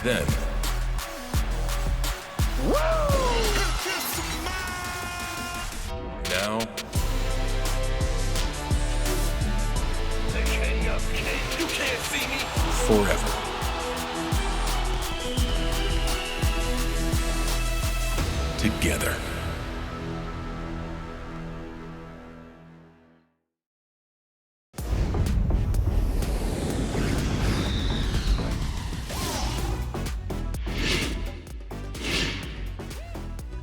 Then, now, You can't see me. forever. Together.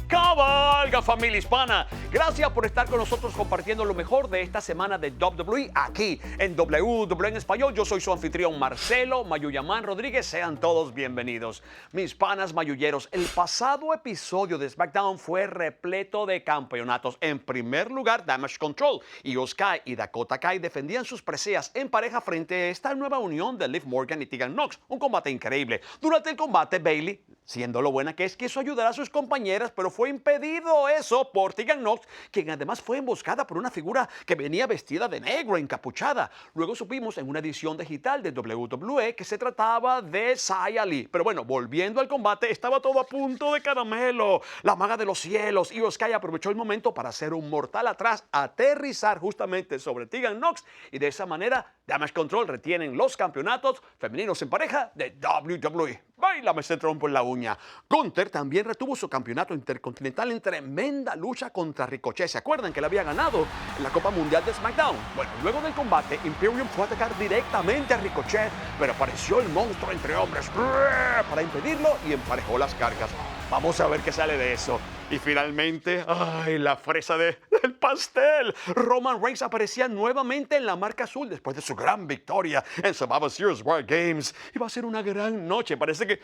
Cabalga, familia hispana. Gracias por estar con nosotros compartiendo lo mejor de esta semana de WWE aquí en WWE en Español. Yo soy su anfitrión Marcelo Mayuyamán Rodríguez. Sean todos bienvenidos. Mis panas mayulleros, el pasado episodio de SmackDown fue repleto de campeonatos. En primer lugar, Damage Control. Io Sky y Dakota Kai defendían sus preseas en pareja frente a esta nueva unión de Liv Morgan y Tegan Nox. Un combate increíble. Durante el combate, Bayley, siendo lo buena que es, quiso ayudar a sus compañeras, pero fue impedido eso por Tegan Nox, quien además fue emboscada por una figura que venía vestida de negro, encapuchada. Luego supimos en una edición digital de WWE que se trataba de Xia Li. Pero bueno, volviendo al combate, estaba todo a punto de caramelo. La maga de los cielos, Io Sky, aprovechó el momento para hacer un mortal atrás, aterrizar justamente sobre Tegan Nox, y de esa manera Damage Control retienen los campeonatos femeninos en pareja de WWE. Bailame ese trompo en la uña. Gunther también retuvo su campeonato intercontinental en tremenda lucha contra Ricochet. ¿Se acuerdan que le había ganado en la Copa Mundial de SmackDown? Bueno, luego del combate, Imperium fue a atacar directamente a Ricochet, pero apareció el monstruo entre hombres para impedirlo y emparejó las cargas. Vamos a ver qué sale de eso. Y finalmente, ¡ay, la fresa del pastel! Roman Reigns aparecía nuevamente en la marca azul después de su gran victoria en Survivor Series War Games. Iba a ser una gran noche. Parece que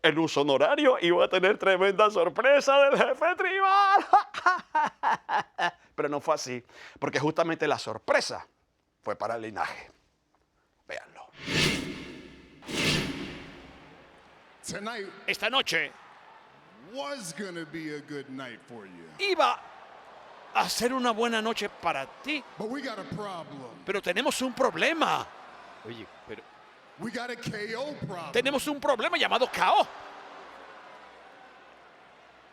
el uso honorario iba a tener tremenda sorpresa del jefe tribal. Pero no fue así, porque justamente la sorpresa fue para el linaje. Véanlo. Tonight Esta noche was gonna be a good night for you. iba a ser una buena noche para ti, But we got a problem. pero tenemos un problema. Oye, pero We got a KO problem. tenemos un problema llamado KO.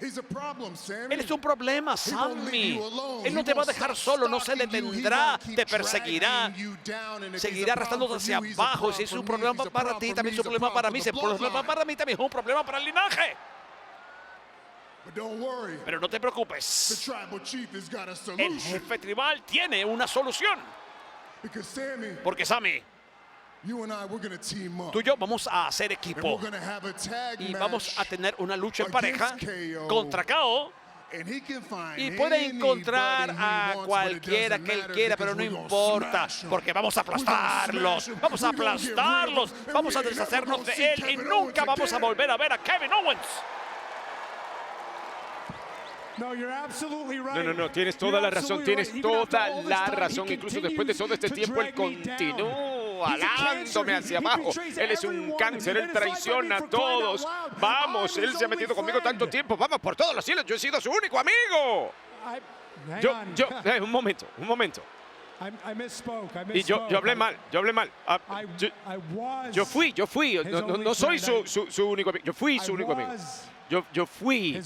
He's a problem, Sammy. Él es un problema, He won't leave Sammy. you alone. Él no He te va a won't dejar stop solo, no se stalking you. He detendrá, won't keep te perseguirá, dragging you down. And if seguirá he's a arrastrándote problem hacia for you, he's a abajo. Si es problem un for me. problema He's a para problem ti, for también me. es un He's a problema para problem mí. for Si es the un problema bloodline. para mí, también es un problema para el linaje. But don't worry. Pero no te The preocupes. tribal chief has got a El solution. jefe tribal tiene una solución. Because Sammy, Porque, Sammy, you and I, we're gonna team up. tú y yo vamos a hacer And equipo. we're gonna have a tag Y match. vamos a tener una lucha en pareja against KO. contra KO. And he can find Y puede anybody encontrar he a wants, cualquiera but it que él doesn't quiera, matter pero no because we're gonna importa, smash him. porque vamos a We're gonna aplastarlos, smash him. vamos a We're gonna get rid of aplastarlos, him. And vamos a we ain't never deshacernos gonna de see él y Kevin nunca Owens vamos a again. volver a ver a Kevin Owens. No, tienes toda la razón, tienes toda la razón. Incluso después de todo este tiempo, él continúa alándome hacia abajo. Él es un cáncer, él traiciona a todos. Vamos, él se ha metido conmigo tanto tiempo. Vamos, por todos los cielos, yo he sido su único amigo. Un momento. Y yo hablé mal. Yo fui. No soy su único amigo. Yo fui su único amigo. Yo fui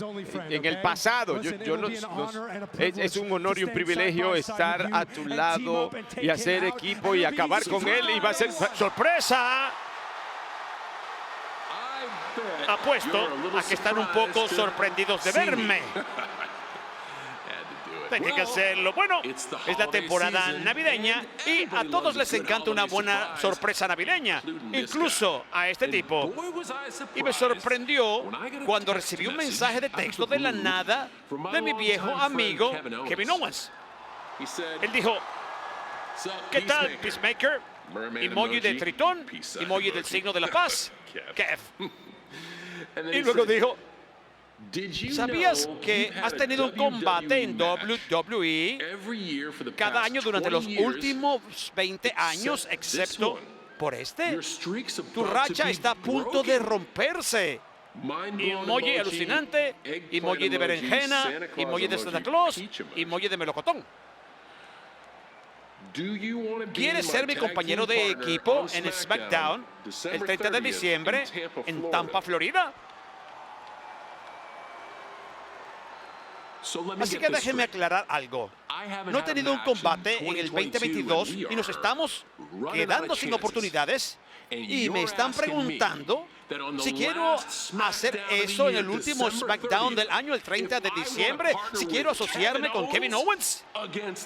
en el pasado. Es un honor y un privilegio estar a tu lado y hacer equipo y acabar con él. Y va a ser ¡Sorpresa! Apuesto a que están un poco sorprendidos de verme. Tenía que hacerlo. Bueno, es la temporada navideña y a todos les encanta una buena sorpresa navideña, incluso a este tipo. Y me sorprendió cuando recibí un mensaje de texto de la nada de mi viejo amigo Kevin Owens. Él dijo, ¿qué tal, Peacemaker? Emoji de Tritón, emoji del signo de la paz, Kev. Y luego dijo, ¿sabías que has tenido un combate en WWE cada año durante los últimos 20 años, excepto por este? Tu racha está a punto de romperse. Emoji alucinante, emoji de berenjena, emoji de Santa Claus, emoji de melocotón. ¿Quieres ser mi compañero de equipo en SmackDown el 30 de diciembre en Tampa, Florida? Así que déjeme aclarar algo. No he tenido un combate en el 2022 y nos estamos quedando sin oportunidades. Y me están preguntando si quiero hacer eso en el último SmackDown del año, el 30 de diciembre. Si quiero asociarme con Kevin Owens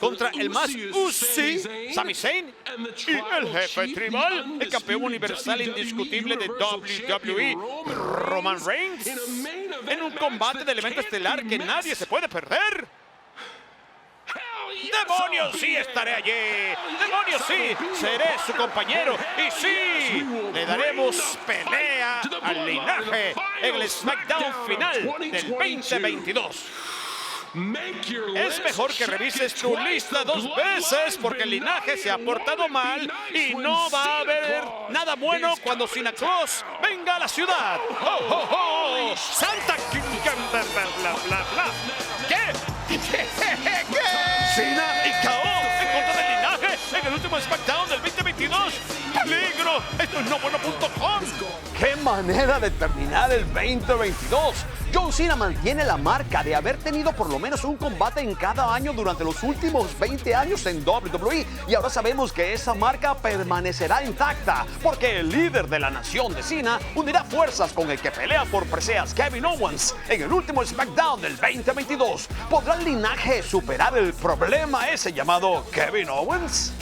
contra el más Uzi, Sami Zayn, y el jefe tribal, el campeón universal indiscutible de WWE, Roman Reigns, en un combate del evento estelar que nadie se puede perder. ¡Demonios, sí estaré allí! ¡Demonios, sí! Seré su compañero y sí, le daremos pelea al linaje en el SmackDown final del 2022. Es mejor que revises tu lista 2 veces porque el linaje se ha portado mal y no va a haber nada bueno cuando Santa Claus venga a la ciudad. ¡Oh, oh, oh! ¡Santa! Bla, bla, bla. ¿Qué? Cena y KO en contra del linaje en el último SmackDown del 2022. ¡Peligro! Esto es nobueno.com. ¡Qué manera de terminar el 2022! John Cena mantiene la marca de haber tenido por lo menos un combate en cada año durante los últimos 20 años en WWE. Y ahora sabemos que esa marca permanecerá intacta porque el líder de la nación de Cena unirá fuerzas con el que pelea por preseas Kevin Owens en el último SmackDown del 2022. ¿Podrá el linaje superar el problema ese llamado Kevin Owens?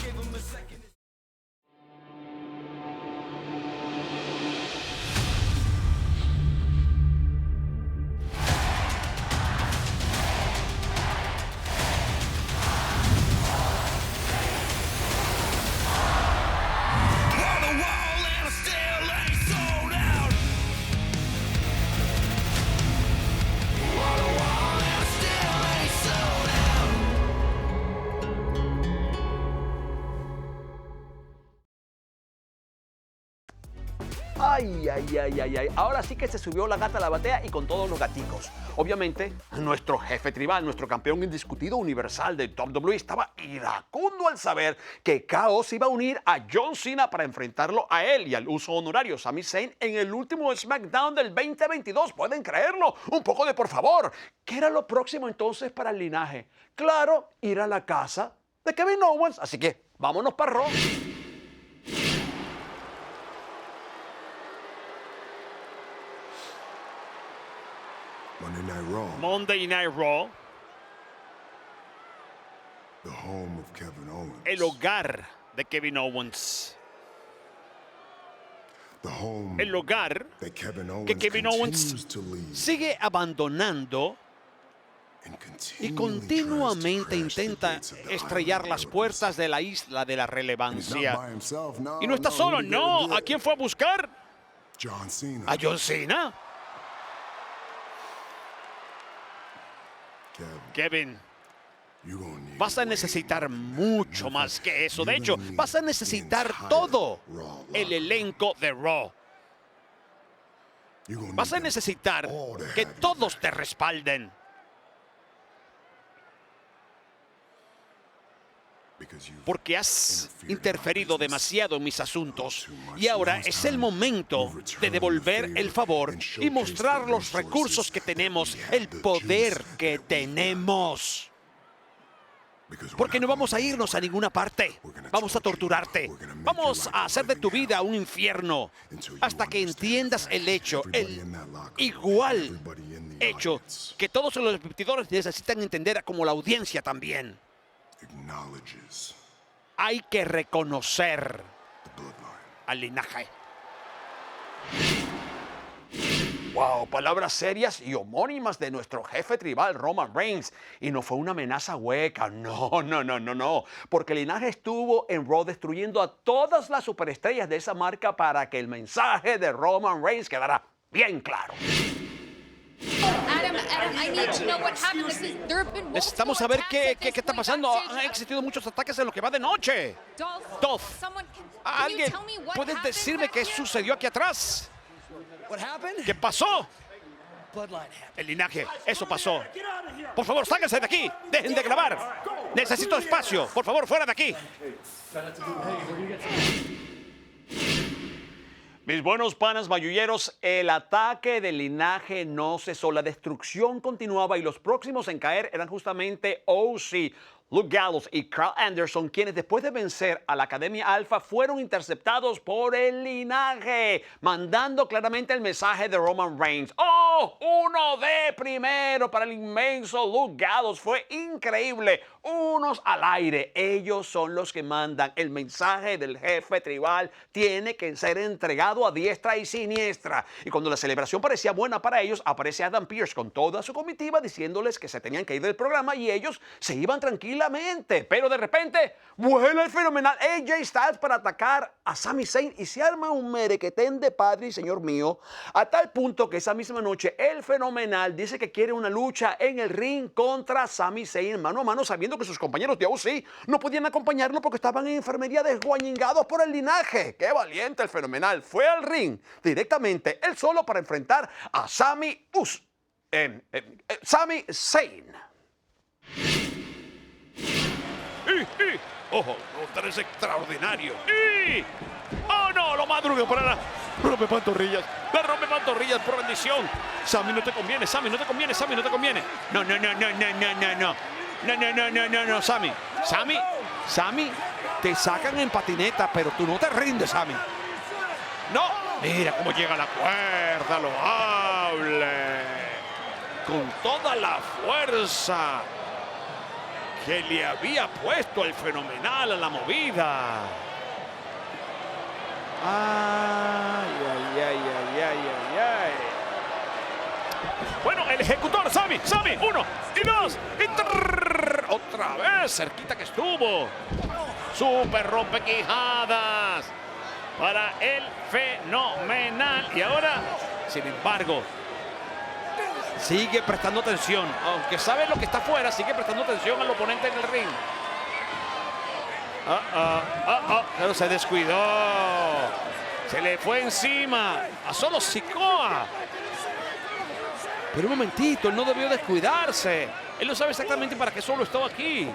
Ay, ay, ay, ay, ay. Ahora sí que se subió la gata a la batea y con todos los gaticos. Obviamente, nuestro jefe tribal, nuestro campeón indiscutido universal de WWE estaba iracundo al saber que KO se iba a unir a John Cena para enfrentarlo a él y al uso honorario Sami Zayn en el último SmackDown del 2022. ¿Pueden creerlo? Un poco de por favor. ¿Qué era lo próximo entonces para el linaje? Claro, ir a la casa de Kevin Owens. Así que vámonos para Raw. Monday Night Raw, Monday Night Raw, the home of Kevin Owens. el hogar de Kevin Owens. The home El hogar that Kevin Owens que Kevin Owens continues to lead sigue abandonando and y continually continuamente tries to crash the intenta gates of the estrellar Hollywood las Hills. puertas de la isla de la And he's not relevancia. by himself, no, Y no está no, solo, who did no. it? ¿A quién fue a buscar? John Cena. ¿A John Cena? Kevin, You're gonna need vas a way necesitar more. mucho más que eso. De hecho, vas a necesitar todo el elenco de Raw. You're gonna Vas a need them necesitar all to que have you todos back. te respalden. Because you've Porque has interferido demasiado en mis asuntos y ahora es el momento de devolver el favor y mostrar los recursos que tenemos, el poder que tenemos. Porque no vamos a irnos a ninguna parte. Vamos a torturarte. Vamos a hacer de tu vida un infierno hasta que entiendas el hecho, el igual hecho que todos los competidores necesitan entender como la audiencia también. acknowledges Hay que reconocer the bloodline. al linaje. Wow, palabras serias y homónimas de nuestro jefe tribal Roman Reigns. Y no fue una amenaza hueca, no, no, no, no, no. Porque el linaje estuvo en Raw destruyendo a todas las superestrellas de esa marca para que el mensaje de Roman Reigns quedara bien claro. Adam, I need to know what happened. There have been Necesitamos saber qué está pasando. Han existido muchos ataques en lo que va de noche. Dolph, ¿alguien puede decirme qué sucedió aquí atrás? ¿Qué pasó? El linaje, eso pasó. Por favor, sáquense de aquí. Dejen de grabar. Necesito espacio. Por favor, fuera de aquí. Mis buenos panas mayulleros, el ataque del linaje no cesó, la destrucción continuaba y los próximos en caer eran justamente OC, Luke Gallows y Carl Anderson, quienes después de vencer a la Academia Alpha fueron interceptados por el linaje, mandando claramente el mensaje de Roman Reigns. ¡Oh! Uno de primero para el inmenso Luke Gallows. Fue increíble. Unos al aire. Ellos son los que mandan. El mensaje del jefe tribal tiene que ser entregado a diestra y siniestra. Y cuando la celebración parecía buena para ellos, aparece Adam Pearce con toda su comitiva diciéndoles que se tenían que ir del programa y ellos se iban tranquilamente. Pero de repente vuela el fenomenal AJ Styles para atacar a Sami Zayn y se arma un merequetén de padre y señor mío, a tal punto que esa misma noche el fenomenal dice que quiere una lucha en el ring contra Sami Zayn mano a mano, sabiendo que sus compañeros de OC no podían acompañarlo porque estaban en enfermería desguañingados por el linaje. ¡Qué valiente el fenomenal! Fue al ring directamente él solo para enfrentar a Sami Zayn. ¡Ojo! ¡Otra es extraordinario! ¡Oh, no! Lo madruga para la rompe pantorrillas. La rompe pantorrillas por rendición. Sami, no te conviene. Sami, no te conviene. Sami, no te conviene. No. No, Sami. Sami, te sacan en patineta, pero tú no te rindes, Sami. No. Mira cómo llega la cuerda, lo hable. Con toda la fuerza que le había puesto el fenomenal a la movida. Ay. Bueno, el ejecutor, Sami, 1 y 2 y otra vez, cerquita que estuvo. Super rompequijadas para el fenomenal. Y ahora, sin embargo, sigue prestando atención. Aunque sabe lo que está afuera, sigue prestando atención al oponente en el ring. Pero se descuidó. Se le fue encima a Solo Sikoa. Pero un momentito, él no debió descuidarse. Él no sabe exactamente para qué Solo estaba aquí.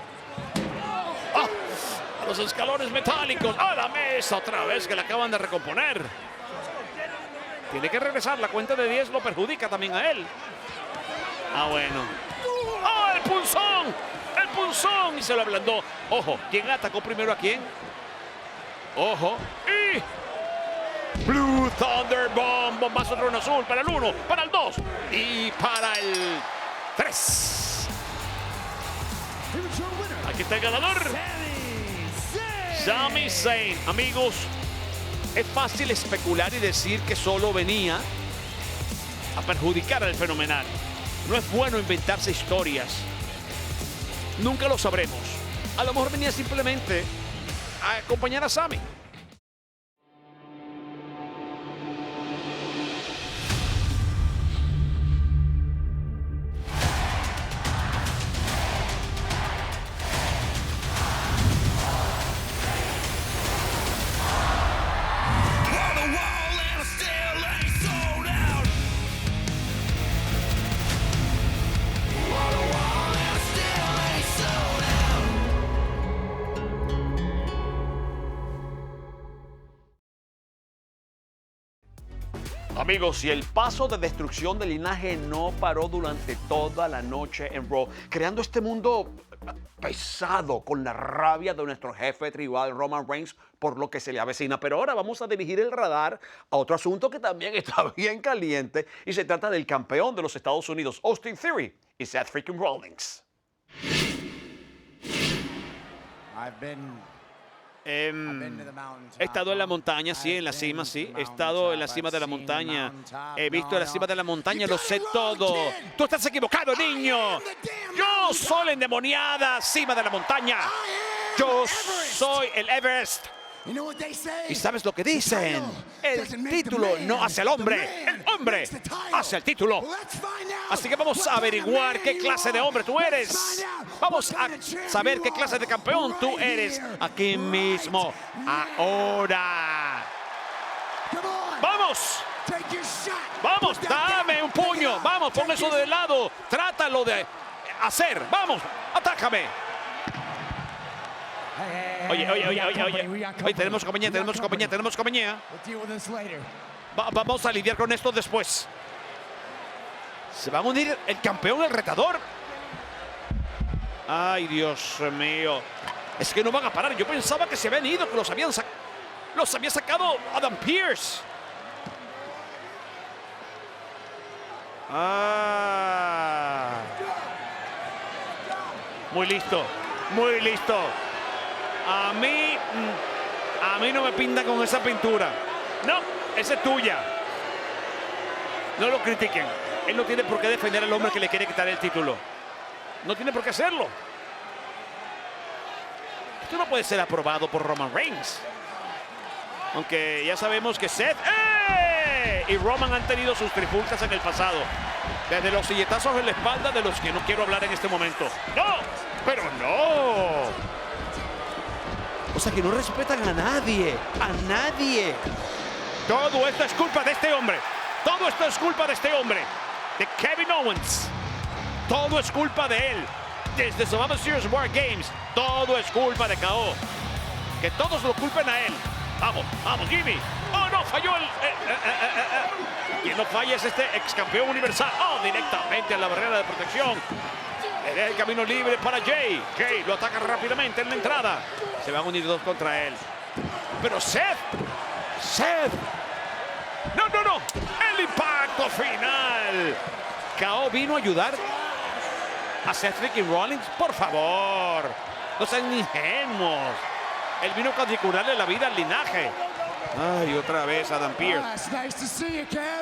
A los escalones metálicos. A la mesa otra vez que le acaban de recomponer. Tiene que regresar. La cuenta de 10 lo perjudica también a él. Bueno. El punzón. El punzón. Y se lo ablandó. Ojo, ¿quién atacó primero a quién? Ojo. Y Blue Thunder Bomb. Bombazo trono azul para el 1, para el 2 y para el 3. Aquí está el ganador. Sami Zayn. Amigos, es fácil especular y decir que solo venía a perjudicar al fenomenal. No es bueno inventarse historias. Nunca lo sabremos. A lo mejor venía simplemente a acompañar a Sami. Amigos, y el paso de destrucción del linaje no paró durante toda la noche en Raw, creando este mundo pesado con la rabia de nuestro jefe tribal Roman Reigns por lo que se le avecina. Pero ahora vamos a dirigir el radar a otro asunto que también está bien caliente y se trata del campeón de los Estados Unidos, Austin Theory y Seth freaking Rollins. He estado en la montaña, sí, en la cima, sí. He estado en la cima de la montaña. He visto en la cima de la montaña, lo sé todo. Tú estás equivocado, niño. Yo soy la endemoniada cima de la montaña. Yo soy el Everest. ¿Y sabes lo que dicen? El título no hace al hombre, el hombre hace el título. Así que vamos a averiguar qué clase de hombre tú eres. Vamos a saber qué clase de campeón tú eres aquí mismo, ahora. ¡Vamos! ¡Vamos! ¡Dame un puño! ¡Vamos! Pon eso de lado. Trátalo de hacer. ¡Vamos! ¡Atácame! Oye, tenemos compañía. Vamos a lidiar con esto después. Se van a unir el campeón, el retador. Ay, Dios mío. Es que no van a parar. Yo pensaba que se habían ido, que los había sacado Adam Pearce. Muy listo. A mí no me pinta con esa pintura. No, esa es tuya. No lo critiquen. Él no tiene por qué defender al hombre que le quiere quitar el título. No tiene por qué hacerlo. Esto no puede ser aprobado por Roman Reigns. Aunque ya sabemos que Seth y Roman han tenido sus trifulcas en el pasado. Desde los silletazos en la espalda de los que no quiero hablar en este momento. ¡No! ¡Pero no! O sea que no respetan a nadie. ¡A nadie! Todo esto es culpa de este hombre. Todo esto es culpa de este hombre. De Kevin Owens. Todo es culpa de él. Desde Survivor Series War Games. Todo es culpa de KO. Que todos lo culpen a él. Vamos, Jimmy. ¡Oh, no! Falló el... Quien no falla es este ex campeón universal. ¡Oh! Directamente a la barrera de protección. Le deja el camino libre para Jay. Jay lo ataca rápidamente en la entrada. Se van a unir dos contra él. Pero Seth. No. El impacto final. KO vino a ayudar a Seth freaking Rollins. Por favor. No sean ingenuos. Él vino a cuadricularle la vida al linaje. Ay, otra vez Adam Pearce.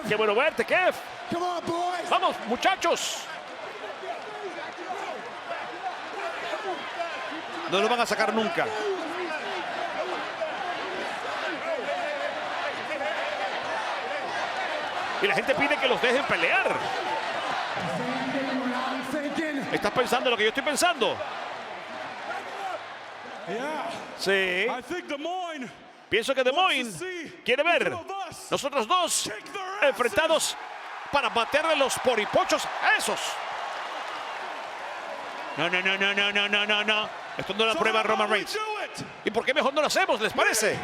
Qué bueno verte, Kev. Vamos, muchachos. No lo van a sacar nunca. Y la gente pide que los dejen pelear. ¿Estás pensando lo que yo estoy pensando? Sí. Pienso que Des Moines quiere ver nosotros dos enfrentados para baterle los poripochos a esos. No. Esto no es la prueba Roman Reigns. ¿Y por qué mejor no lo hacemos? ¿Les parece?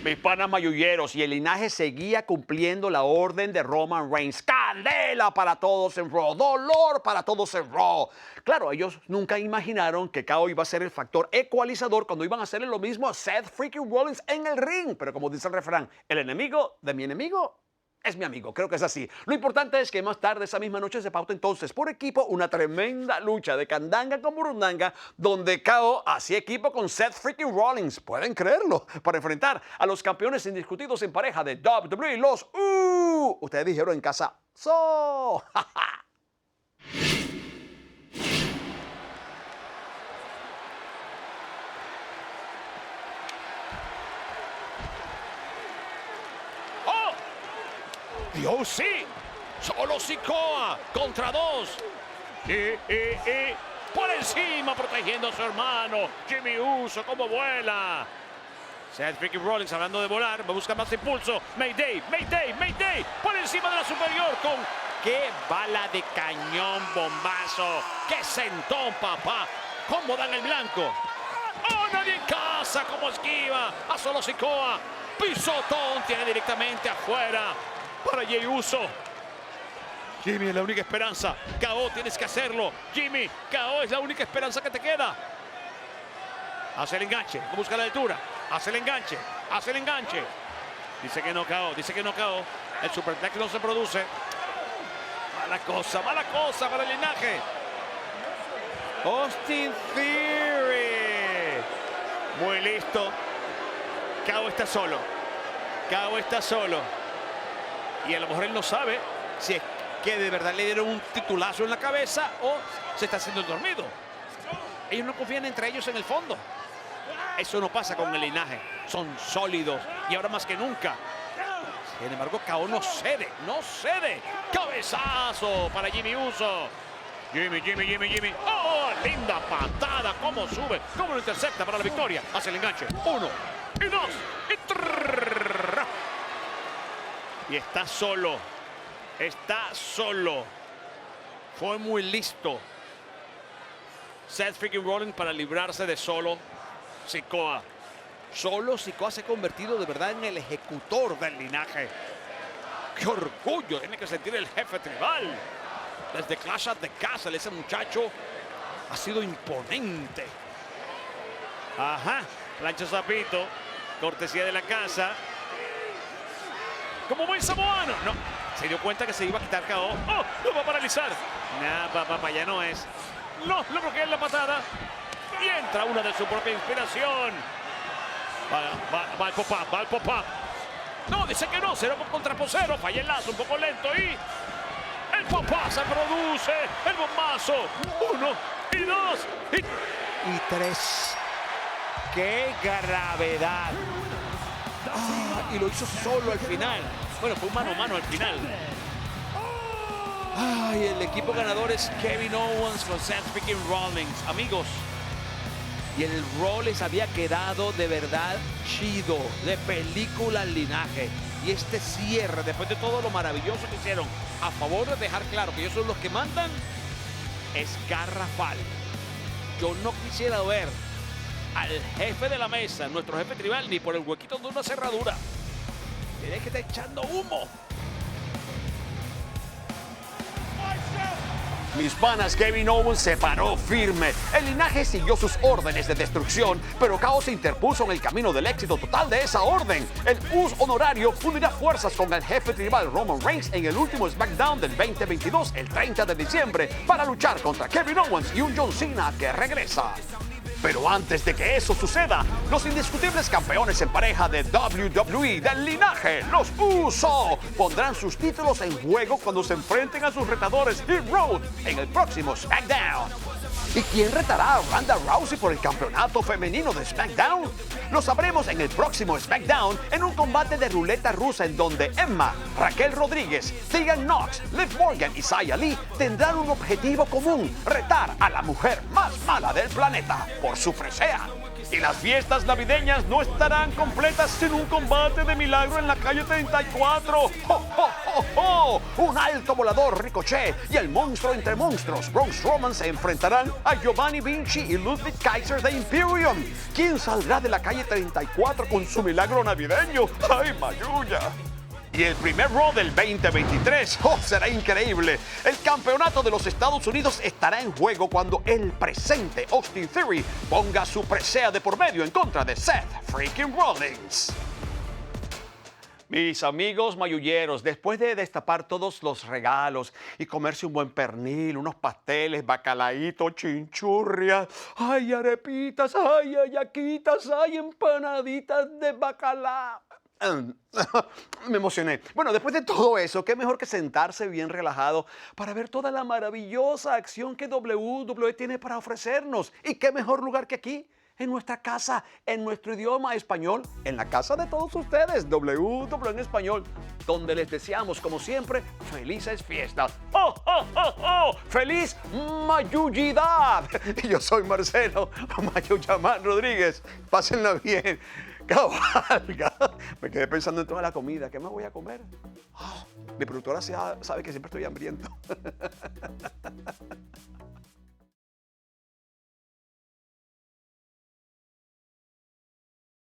Mis panas mayulleros, y el linaje seguía cumpliendo la orden de Roman Reigns. Candela para todos en Raw, dolor para todos en Raw. Claro, ellos nunca imaginaron que KO iba a ser el factor ecualizador cuando iban a hacerle lo mismo a Seth freaking Rollins en el ring. Pero como dice el refrán, el enemigo de mi enemigo es mi amigo. Creo que es así. Lo importante es que más tarde, esa misma noche, se pauta entonces por equipo una tremenda lucha de candanga con burundanga, donde KO hacía equipo con Seth freaking Rollins. ¿Pueden creerlo? Para enfrentar a los campeones indiscutidos en pareja de WWE, los ustedes dijeron en casa, Dios, sí. Solo Sikoa contra dos. Y por encima protegiendo a su hermano. Jimmy Uso, como vuela. Seth freaking Rollins hablando de volar. Va a buscar más impulso. Mayday. Por encima de la superior con... ¡Qué bala de cañón, bombazo! ¡Qué sentón, papá! ¿Cómo dan el blanco? ¡Oh, nadie en casa! ¿Cómo esquiva? A Solo Sikoa. Pisotón tiene directamente afuera. Para Jey Uso. Jimmy es la única esperanza. KO, tienes que hacerlo. Jimmy, KO es la única esperanza que te queda. Hace el enganche. Busca la altura. Hace el enganche. Dice que no KO. El superplex no se produce. Mala cosa para el linaje. Austin Theory. Muy listo. KO está solo. Y a lo mejor él no sabe si es que de verdad le dieron un titulazo en la cabeza o se está haciendo el dormido. Ellos no confían entre ellos en el fondo. Eso no pasa con el linaje. Son sólidos y ahora más que nunca. Sin embargo, KO no cede. Cabezazo para Jimmy Uso. Jimmy. ¡Oh, linda patada! ¿Cómo sube? ¿Cómo lo intercepta para la victoria? Hace el enganche. 1 y 2 y 3. Y está solo. Fue muy listo Seth freaking Rollins para librarse de Solo Sikoa. Solo Sikoa se ha convertido de verdad en el ejecutor del linaje. ¡Qué orgullo tiene que sentir el jefe tribal! Desde Clash at the Castle, ese muchacho ha sido imponente. Ajá, plancha Zapito, cortesía de la casa. Como buen samoano. No, se dio cuenta que se iba a quitar KO. ¡Oh! Lo va a paralizar. Nah, papá, ya no es. No, lo bloquea en la patada. Y entra una de su propia inspiración. Va al pop-up, No, dice que no, será por contraposero. Falla el lazo, un poco lento y... El pop-up se produce. El bombazo. 1 y 2 y 3. ¡Qué gravedad! Y lo hizo solo al final. Bueno, fue un mano a mano al final. Ay, el equipo ganador es Kevin Owens con Seth freaking Rollins. Amigos, y el Raw les había quedado de verdad chido, de película al linaje. Y este cierre, después de todo lo maravilloso que hicieron, a favor de dejar claro que ellos son los que mandan, es garrafal. Yo no quisiera ver al jefe de la mesa, nuestro jefe tribal, ni por el huequito de una cerradura. Tiene que estar echando humo. Mis panas, Kevin Owens se paró firme. El linaje siguió sus órdenes de destrucción, pero Caos se interpuso en el camino del éxito total de esa orden. El US honorario unirá fuerzas con el jefe tribal Roman Reigns en el último SmackDown del 2022, el 30 de diciembre, para luchar contra Kevin Owens y un John Cena que regresa. Pero antes de que eso suceda, los indiscutibles campeones en pareja de WWE del linaje, los Uso, pondrán sus títulos en juego cuando se enfrenten a sus retadores Hit Road en el próximo SmackDown. ¿Y quién retará a Ronda Rousey por el campeonato femenino de SmackDown? Lo sabremos en el próximo SmackDown en un combate de ruleta rusa en donde Emma, Raquel Rodríguez, Tegan Knox, Liv Morgan y Xia Li tendrán un objetivo común: retar a la mujer más mala del planeta por su presea. Y las fiestas navideñas no estarán completas sin un combate de milagro en la calle 34. ¡Oh, oh, oh, oh! Un alto volador Ricochet y el monstruo entre monstruos Braun Strowman se enfrentarán a Giovanni Vinci y Ludwig Kaiser de Imperium. ¿Quién saldrá de la calle 34 con su milagro navideño? ¡Ay, Mayuya! Y el primer Raw del 2023, será increíble. El campeonato de los Estados Unidos estará en juego cuando el presente Austin Theory ponga su presea de por medio en contra de Seth freaking Rollins. Mis amigos mayulleros, después de destapar todos los regalos y comerse un buen pernil, unos pasteles, bacalaíto, chinchurria, ay, arepitas, ay, ayaquitas, ay, empanaditas de bacalao. Me emocioné. Bueno, después de todo eso, qué mejor que sentarse bien relajado para ver toda la maravillosa acción que WWE tiene para ofrecernos. Y qué mejor lugar que aquí, en nuestra casa, en nuestro idioma español, en la casa de todos ustedes, WWE en español, donde les deseamos, como siempre, felices fiestas. ¡Oh, oh, oh, oh! ¡Feliz Mayullidad! Y yo soy Marcelo Mayuyamán Rodríguez. Pásenla bien. ¡Cabalga! Me quedé pensando en toda la comida. ¿Qué me voy a comer? Mi productora sabe que siempre estoy hambriento.